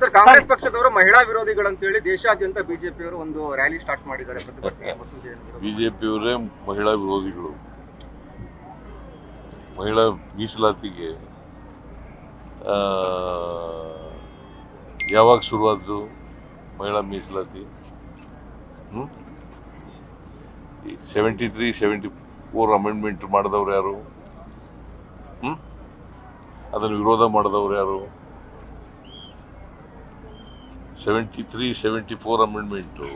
Sir, Congress ಪಕ್ಷದವರು ಮಹಿಳಾ ವಿರೋಧಿಗಳಂತೇಳಿ ದೇಶಾದ್ಯಂತ ಬಿಜೆಪಿಯವರು ಒಂದು ರ್ಯಾಲಿ ಸ್ಟಾರ್ಟ್ ಮಾಡಿದ್ದಾರೆ ಪ್ರತಿಭಟನೆ ಮಸೂದೆಯನ್ನು ವಿರೋಧ. ಬಿಜೆಪಿಯವರೇ ಮಹಿಳಾ ವಿರೋಧಿಗಳು. ಮಹಿಳಾ ಮೀಸಲಾತಿಗೆ ಯಾವಾಗ ಶುರುವಾದ್ರು ಮಹಿಳಾ ಮೀಸಲಾತಿ? 73, 74 ಅಮೆಂಡ್ಮೆಂಟ್ ಮಾಡಿದವ್ರು ಯಾರು? ಅದನ್ನು ವಿರೋಧ ಮಾಡಿದವ್ರು ಯಾರು? 73, 74 ಅಮೆಂಡ್ಮೆಂಟು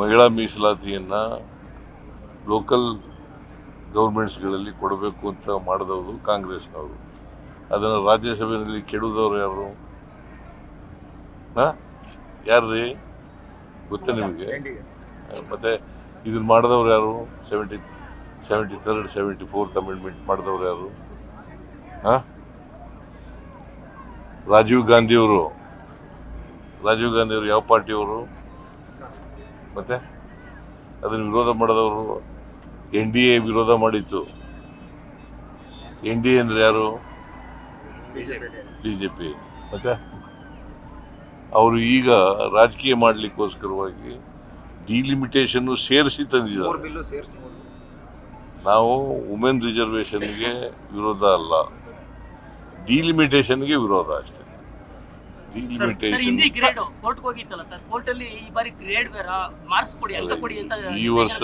ಮಹಿಳಾ ಮೀಸಲಾತಿಯನ್ನು ಲೋಕಲ್ ಗೌರ್ಮೆಂಟ್ಸ್ಗಳಲ್ಲಿ ಕೊಡಬೇಕು ಅಂತ ಮಾಡಿದವರು ಕಾಂಗ್ರೆಸ್ನವರು. ಅದನ್ನು ರಾಜ್ಯಸಭೆಯಲ್ಲಿ ಕೆಡುವುದವ್ರು ಯಾರು? ಯಾರ್ರೀ ಗೊತ್ತಾ ನಿಮಗೆ? ಮತ್ತೆ ಇದನ್ನು ಮಾಡಿದವ್ರು ಯಾರು? 73rd, 74th ಅಮೆಂಡ್ಮೆಂಟ್ ಮಾಡಿದವ್ರು ಯಾರು? ರಾಜೀವ್ ಗಾಂಧಿಯವರು ಯಾವ ಪಾರ್ಟಿಯವರು? ಮತ್ತೆ ಅದನ್ನು ವಿರೋಧ ಮಾಡಿದವರು NDA ವಿರೋಧ ಮಾಡಿತ್ತು. NDA ಅಂದ್ರೆ ಯಾರು? ಬಿಜೆಪಿ. ಮತ್ತೆ ಅವರು ಈಗ ರಾಜಕೀಯ ಮಾಡಲಿಕ್ಕೋಸ್ಕರವಾಗಿ ಡಿಲಿಮಿಟೇಷನ್ ಸೇರಿಸಿ ತಂದಿದ್ದಾರೆ. ನಾವು ವುಮೆನ್ ರಿಸರ್ವೇಷನ್ಗೆ ವಿರೋಧ ಅಲ್ಲ, ಡಿಲಿಮಿಟೇಷನ್ಗೆ ವಿರೋಧ ಅಷ್ಟೇ. ಡಿಲಿಮಿಟೇಷನ್ ಈ ವರ್ಷ